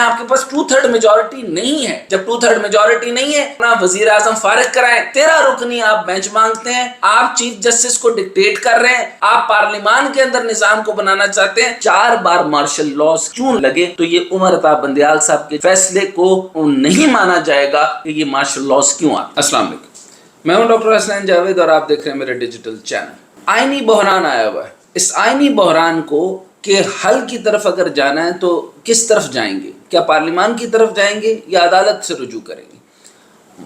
آپ کے پاس 2/3 میجورٹی نہیں ہے. جب 2/3 میجورٹی نہیں ہے نا وزیر اعظم فارغ کرائیں. 13 رکنی آپ بینچ مانگتے ہیں, آپ چیف جسٹس کو ڈکٹیٹ کر رہے ہیں, آپ پارلیمان کے اندر نظام کو بنانا چاہتے ہیں. 4 بار مارشل لاز کیوں لگے تو یہ عمر عطا بندیال صاحب کے فیصلے کو نہیں مانا جائے گا کہ یہ مارشل لاز کیوں آتے. السلام علیکم, میں ہوں ڈاکٹر حسنین جاوید اور آپ دیکھ رہے ہیں میرے ڈیجیٹل چینل. آئینی بحران آیا ہوا ہے. اس آئینی بحران کو کہ حل کی طرف اگر جانا ہے تو کس طرف جائیں گے؟ کیا پارلیمان کی طرف جائیں گے یا عدالت سے رجوع کریں گے؟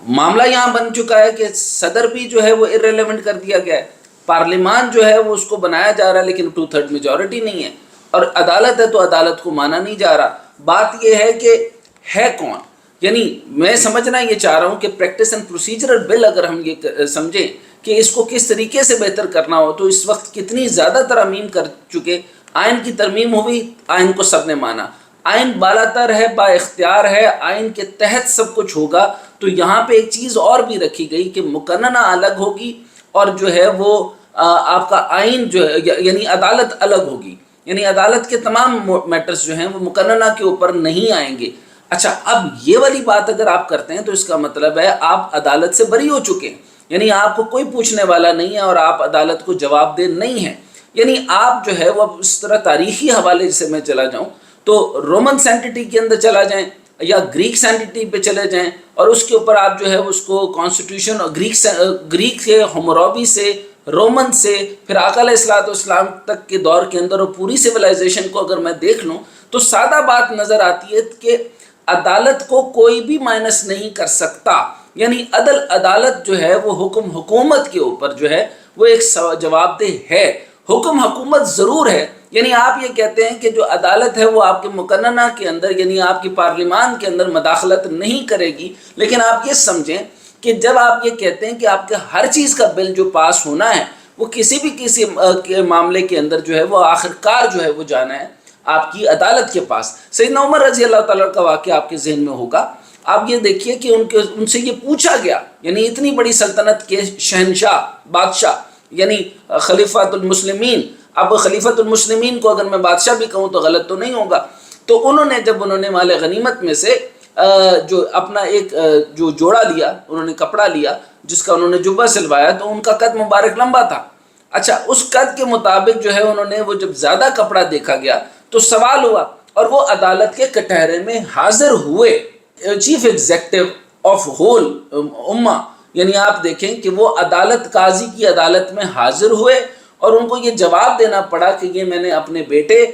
معاملہ یہاں بن چکا ہے کہ صدر بھی جو ہے وہ ارریلیونٹ کر دیا گیا ہے, پارلیمان جو ہے وہ اس کو بنایا جا رہا ہے لیکن 2/3 میجورٹی نہیں ہے, اور عدالت ہے تو عدالت کو مانا نہیں جا رہا. بات یہ ہے کہ ہے کون؟ یعنی میں سمجھنا یہ چاہ رہا ہوں کہ پریکٹس اینڈ پروسیجرل بل اگر ہم یہ سمجھیں کہ اس کو کس طریقے سے بہتر کرنا ہو تو اس وقت کتنی زیادہ ترامیم کر چکے. آئین کی ترمیم ہوئی, آئین کو سب نے مانا, آئین بالاتر ہے, با اختیار ہے, آئین کے تحت سب کچھ ہوگا. تو یہاں پہ ایک چیز اور بھی رکھی گئی کہ مقننہ الگ ہوگی اور جو ہے وہ آپ کا آئین جو ہے یعنی عدالت الگ ہوگی, یعنی عدالت کے تمام میٹرز جو ہیں وہ مقننہ کے اوپر نہیں آئیں گے. اچھا, اب یہ والی بات اگر آپ کرتے ہیں تو اس کا مطلب ہے آپ عدالت سے بری ہو چکے ہیں, یعنی آپ کو کوئی پوچھنے والا نہیں ہے اور آپ عدالت کو جواب دہ نہیں ہیں. یعنی آپ جو ہے وہ اس طرح تاریخی حوالے سے میں چلا جاؤں تو رومن سینٹیٹی کے اندر چلا جائیں یا گریک سینٹیٹی پہ چلے جائیں اور اس کے اوپر آپ جو ہے اس کو کانسٹیٹیوشن اور گریک سے, حمورابی سے, رومن سے, پھر آقا علیہ الصلوۃ والسلام تک کے دور کے اندر اور پوری سویلائزیشن کو اگر میں دیکھ لوں تو سادہ بات نظر آتی ہے کہ عدالت کو کوئی بھی مائنس نہیں کر سکتا. یعنی عدالت جو ہے وہ حکومت کے اوپر جو ہے وہ ایک جواب دہ ہے. حکم حکومت ضرور ہے, یعنی آپ یہ کہتے ہیں کہ جو عدالت ہے وہ آپ کے مقننہ کے اندر یعنی آپ کی پارلیمان کے اندر مداخلت نہیں کرے گی. لیکن آپ یہ سمجھیں کہ جب آپ یہ کہتے ہیں کہ آپ کے ہر چیز کا بل جو پاس ہونا ہے وہ کسی معاملے کے اندر جو ہے وہ آخرکار جو ہے وہ جانا ہے آپ کی عدالت کے پاس. سیدنا عمر رضی اللہ تعالیٰ کا واقعہ آپ کے ذہن میں ہوگا. آپ یہ دیکھیے کہ ان سے یہ پوچھا گیا, یعنی اتنی بڑی سلطنت کے شہنشاہ, بادشاہ, یعنی خلیفۃ المسلمین. اب خلیفۃ المسلمین کو اگر میں بادشاہ بھی کہوں تو غلط تو نہیں ہوگا. تو جب انہوں نے مال غنیمت میں سے جو اپنا ایک جو جوڑا لیا, انہوں نے کپڑا لیا جس کا انہوں نے جبہ سلوایا, تو ان کا قد مبارک لمبا تھا. اچھا, اس قد کے مطابق جو ہے انہوں نے وہ جب زیادہ کپڑا دیکھا گیا تو سوال ہوا اور وہ عدالت کے کٹہرے میں حاضر ہوئے. چیف ایگزیکٹو آف ہول امہ, یعنی آپ دیکھیں کہ وہ عدالت, قاضی کی عدالت میں حاضر ہوئے اور ان کو یہ جواب دینا پڑا کہ یہ میں نے اپنے بیٹے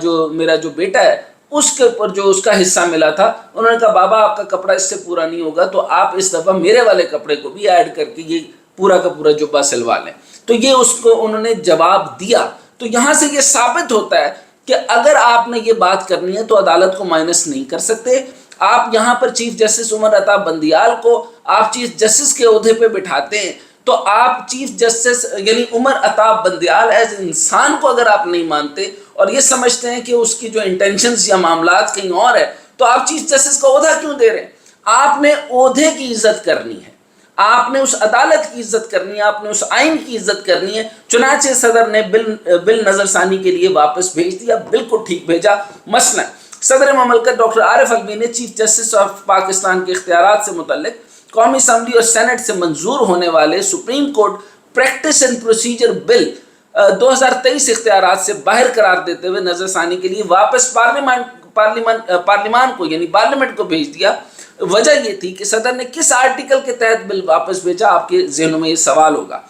جو میرا جو بیٹا ہے اس کے اوپر جو اس کا حصہ ملا تھا, انہوں نے کہا بابا آپ کا کپڑا اس سے پورا نہیں ہوگا تو آپ اس دفعہ میرے والے کپڑے کو بھی ایڈ کر کے یہ پورا کا پورا جبہ سلوا لیں. تو یہ اس کو انہوں نے جواب دیا. تو یہاں سے یہ ثابت ہوتا ہے کہ اگر آپ نے یہ بات کرنی ہے تو عدالت کو مائنس نہیں کر سکتے. آپ یہاں پر چیف جسٹس عمر عطا بندیال کو آپ چیف جسٹس کے عہدے پہ بٹھاتے ہیں تو آپ چیف جسٹس یعنی عمر عطا بندیال ایز انسان کو اگر آپ نہیں مانتے اور یہ سمجھتے ہیں کہ اس کی جو انٹینشنز یا معاملات کہیں اور ہے تو آپ چیف جسٹس کا عہدہ کیوں دے رہے ہیں؟ آپ نے عہدے کی عزت کرنی ہے, آپ نے اس عدالت کی عزت کرنی ہے, آپ نے اس آئین کی عزت کرنی ہے. چنانچہ صدر نے بل نظر ثانی کے لیے واپس بھیج دیا, بالکل ٹھیک بھیجا. مثلا صدر مملکت ڈاکٹر عارف الوی نے چیف جسٹس آف پاکستان کے اختیارات سے متعلق قومی اسمبلی اور سینٹ سے منظور ہونے والے supreme court practice and procedure bill 2023 اختیارات سے باہر قرار دیتے ہوئے نظر ثانی کے لیے واپس پارلیمان کو یعنی پارلیمنٹ کو بھیج دیا. وجہ یہ تھی کہ صدر نے کس آرٹیکل کے تحت بل واپس بھیجا؟ آپ کے ذہنوں میں یہ سوال ہوگا.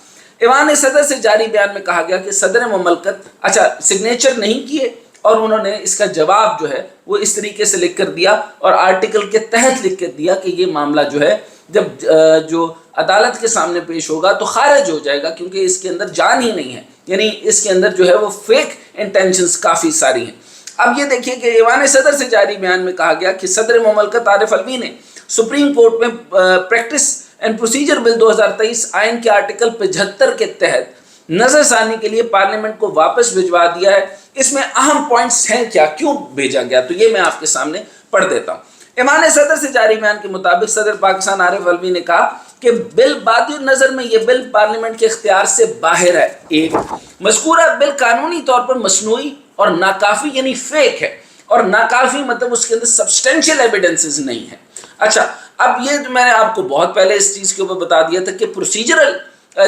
ایوان صدر سے جاری بیان میں کہا گیا کہ صدر مملکت سگنیچر نہیں کیے اور انہوں نے اس کا جواب جو ہے وہ اس طریقے سے لکھ کر دیا اور آرٹیکل کے تحت لکھ کر دیا کہ یہ معاملہ جو ہے جب جو عدالت کے سامنے پیش ہوگا تو خارج ہو جائے گا کیونکہ اس کے اندر جان ہی نہیں ہے, یعنی اس کے اندر جو ہے وہ فیک انٹینشنز کافی ساری ہیں. اب یہ دیکھیے کہ ایوان صدر سے جاری بیان میں کہا گیا کہ صدر مملکت عارف الوی نے سپریم کورٹ میں پریکٹس اینڈ پروسیجر بل 2023 آئین کے آرٹیکل 75 کے تحت نظر ثانی کے لیے پارلیمنٹ کو واپس بھجوا دیا ہے. اس میں اہم پوائنٹس ہیں کیا, کیوں بھیجا گیا, تو یہ میں آپ کے سامنے پڑھ دیتا ہوں. ایوان صدر سے جاری بیان کے مطابق صدر پاکستان عارف الوی نے کہا کہ بل بادی نظر میں یہ بل پارلیمنٹ کے اختیار سے باہر ہے. ایک مذکورہ بل قانونی طور پر مصنوعی اور ناکافی یعنی فیک ہے اور ناکافی مطلب اس کے اندر سبسٹینشیل ایویڈنسز نہیں ہیں. اچھا اب یہ میں نے آپ کو بہت پہلے اس چیز کے اوپر بتا دیا تھا کہ پروسیجرل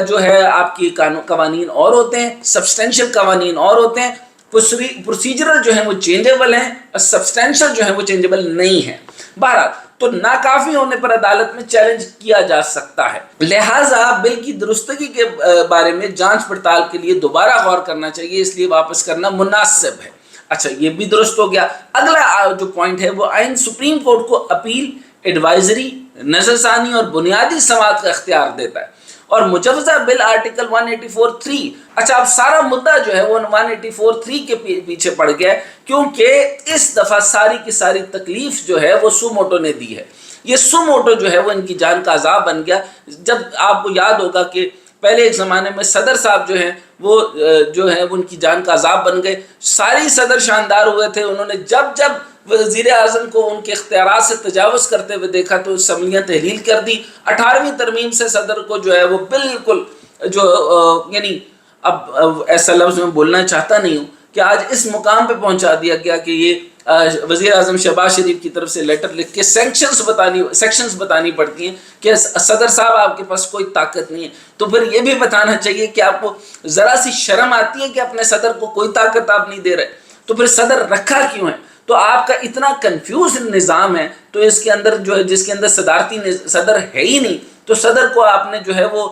جو ہے آپ کی قوانین اور ہوتے ہیں، سبسٹینشیل قوانین اور ہوتے ہیں. پروسیجرل جو ہیں وہ چینجیبل ہیں اور سبسٹینشیل جو ہیں وہ چینجیبل نہیں ہیں. بہرحال تو ناکافی ہونے پر عدالت میں چیلنج کیا جا سکتا ہے، لہٰذا بل کی درستگی کے بارے میں جانچ پڑتال کے لیے دوبارہ غور کرنا چاہیے، اس لیے واپس کرنا مناسب ہے. اچھا یہ بھی درست ہو گیا. اگلا جو پوائنٹ ہے وہ آئین سپریم کورٹ کو اپیل، ایڈوائزری، نظر ثانی اور بنیادی سماعت کا اختیار دیتا ہے. اور مجوزہ بل آرٹیکل 184(3). اچھا اب سارا مدعا جو ہے وہ 184(3) کے پیچھے پڑ گیا ہے، کیونکہ اس دفعہ ساری کی ساری تکلیف جو ہے وہ سو موٹو نے دی ہے. یہ سو موٹو جو ہے وہ ان کی جان کا عذاب بن گیا. جب آپ کو یاد ہوگا کہ پہلے ایک زمانے میں صدر صاحب جو ہیں وہ ان کی جان کا عذاب بن گئے. ساری صدر شاندار ہوئے تھے، انہوں نے جب وزیر اعظم کو ان کے اختیارات سے تجاوز کرتے ہوئے دیکھا تو اسمبلیاں تحلیل کر دی. 18ویں ترمیم سے صدر کو جو ہے وہ بالکل یعنی اب ایسا لفظ میں بولنا چاہتا نہیں ہوں کہ آج اس مقام پہ پہنچا دیا گیا کہ یہ وزیر اعظم شہباز شریف کی طرف سے لیٹر لکھ کے سیکشنز بتانی پڑتی ہیں کہ صدر صاحب آپ کے پاس کوئی طاقت نہیں ہے. تو پھر یہ بھی بتانا چاہیے کہ آپ کو ذرا سی شرم آتی ہے کہ اپنے صدر کو کوئی طاقت آپ نہیں دے رہے، تو پھر صدر رکھا کیوں ہے؟ تو آپ کا اتنا کنفیوز نظام ہے، تو اس کے اندر جو ہے جس کے اندر صدارتی صدر ہے ہی نہیں، تو صدر کو آپ نے جو ہے وہ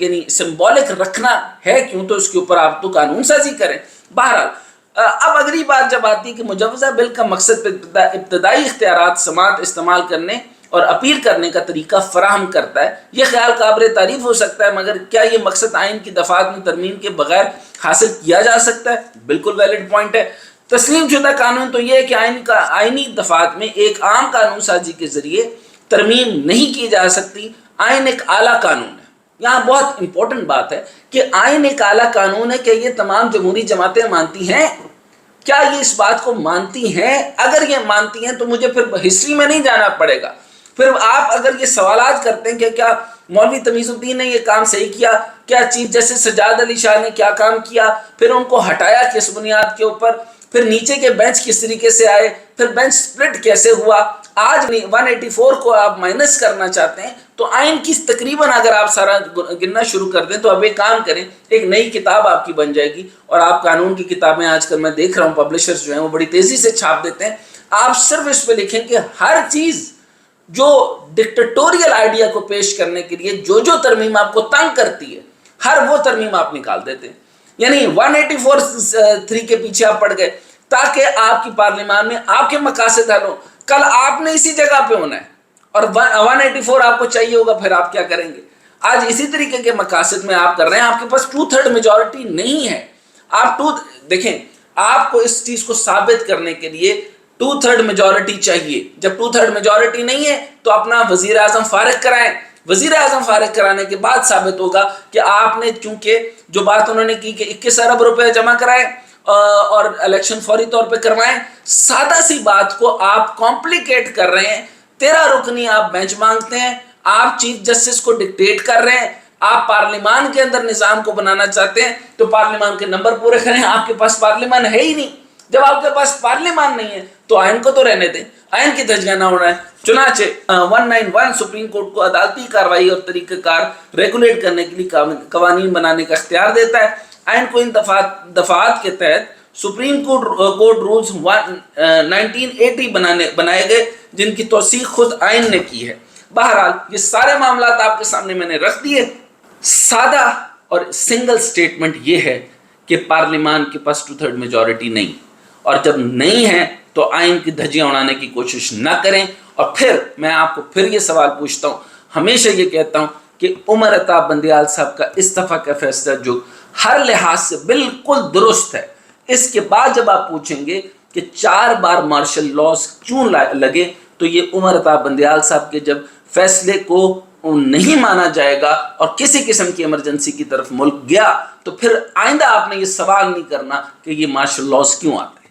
یعنی سمبولک رکھنا ہے کیوں؟ تو اس کے اوپر آپ تو قانون سازی کریں. بہرحال اب اگلی بات جب آتی ہے کہ مجوزہ بل کا مقصد ابتدائی اختیارات سماعت استعمال کرنے اور اپیل کرنے کا طریقہ فراہم کرتا ہے. یہ خیال قابل تعریف ہو سکتا ہے، مگر کیا یہ مقصد آئین کی دفعات میں ترمیم کے بغیر حاصل کیا جا سکتا ہے؟ بالکل ویلڈ پوائنٹ ہے. تسلیم شدہ قانون تو یہ ہے کہ آئینی دفعات میں ایک عام قانون سازی کے ذریعے ترمیم نہیں کی جا سکتی. آئین ایک اعلیٰ قانون ہے. یہاں بہت امپورٹنٹ بات ہے کہ آئین ایک اعلیٰ قانون ہے. کہ یہ تمام جمہوری جماعتیں مانتی ہیں؟ کیا یہ اس بات کو مانتی ہیں؟ اگر یہ مانتی ہیں تو مجھے پھر ہسٹری میں نہیں جانا پڑے گا. پھر آپ اگر یہ سوالات کرتے ہیں کہ کیا مولوی تمیز الدین نے یہ کام صحیح کیا، کیا چیف جسٹس سجاد علی شاہ نے کیا کام کیا، پھر ان کو ہٹایا کس بنیاد کے اوپر، پھر نیچے کے بینچ کس طریقے سے آئے، پھر بینچ سپلٹ کیسے ہوا، آج 184 کو آپ مائنس کرنا چاہتے ہیں تو آئین کی تقریباً اگر آپ سارا گننا شروع کر دیں تو اب ایک کام کریں، ایک نئی کتاب آپ کی بن جائے گی. اور آپ قانون کی کتابیں آج کل میں دیکھ رہا ہوں پبلشرز جو ہیں وہ بڑی تیزی سے چھاپ دیتے ہیں. آپ صرف اس پہ لکھیں کہ ہر چیز جو ڈکٹیٹوریل آئیڈیا کو پیش کرنے کے لیے جو ترمیم آپ کو تنگ کرتی ہے، ہر وہ ترمیم آپ نکال دیتے ہیں. یعنی 184(3) کے پیچھے آپ پڑ گئے تاکہ آپ کی پارلیمان میں آپ کے مقاصد حل ہوں. کل آپ نے اسی جگہ پہ ہونا ہے اور 184 آپ کو چاہیے ہوگا، پھر آپ کیا کریں گے؟ آج اسی طریقے کے مقاصد میں آپ کر رہے ہیں، آپ کے پاس 2/3 میجورٹی نہیں ہے. آپ دیکھیں، آپ کو اس چیز کو ثابت کرنے کے لیے 2/3 میجورٹی چاہیے. جب 2/3 میجورٹی نہیں ہے تو اپنا وزیر اعظم فارغ کرائیں. وزیر اعظم فارغ کرانے کے بعد ثابت ہوگا کہ آپ نے، چونکہ جو بات انہوں نے کی کہ 21 ارب روپے جمع کرائیں اور الیکشن فوری طور پہ کروائیں، سادہ سی بات کو آپ کمپلیکیٹ کر رہے ہیں. 13 رکنی آپ بینچ مانگتے ہیں، آپ چیف جسٹس کو ڈکٹیٹ کر رہے ہیں، آپ پارلیمان کے اندر نظام کو بنانا چاہتے ہیں تو پارلیمان کے نمبر پورے کریں. آپ کے پاس پارلیمان ہے ہی نہیں. جب آپ کے پاس پارلیمان نہیں ہے تو آئین کو تو رہنے دیں، آئین کی دھجیاں نہ اڑائیں. چنانچہ 191 سپریم کورٹ کو عدالتی کارروائی اور طریقہ کار ریگولیٹ کرنے کے لیے قوانین بنانے کا اختیار دیتا ہے. آئین کو ان دفعات کے تحت سپریم کورٹ رولز 1980 بنائے گئے جن کی توثیق خود آئین نے کی ہے. بہرحال یہ سارے معاملات آپ کے سامنے میں نے رکھ دیے. سادہ اور سنگل سٹیٹمنٹ یہ ہے کہ پارلیمان کے پاس 2/3 میجورٹی نہیں، اور جب نہیں ہے تو آئین کی دھجیاں اڑانے کی کوشش نہ کریں. اور پھر میں آپ کو پھر یہ سوال پوچھتا ہوں، ہمیشہ یہ کہتا ہوں کہ عمر عطا بندیال صاحب کا استعفیٰ کا فیصلہ جو ہر لحاظ سے بالکل درست ہے، اس کے بعد جب آپ پوچھیں گے کہ 4 بار مارشل لاز کیوں لگے، تو یہ عمر عطا بندیال صاحب کے جب فیصلے کو نہیں مانا جائے گا اور کسی قسم کی ایمرجنسی کی طرف ملک گیا تو پھر آئندہ آپ نے یہ سوال نہیں کرنا کہ یہ مارشل لاز کیوں آتے ہیں.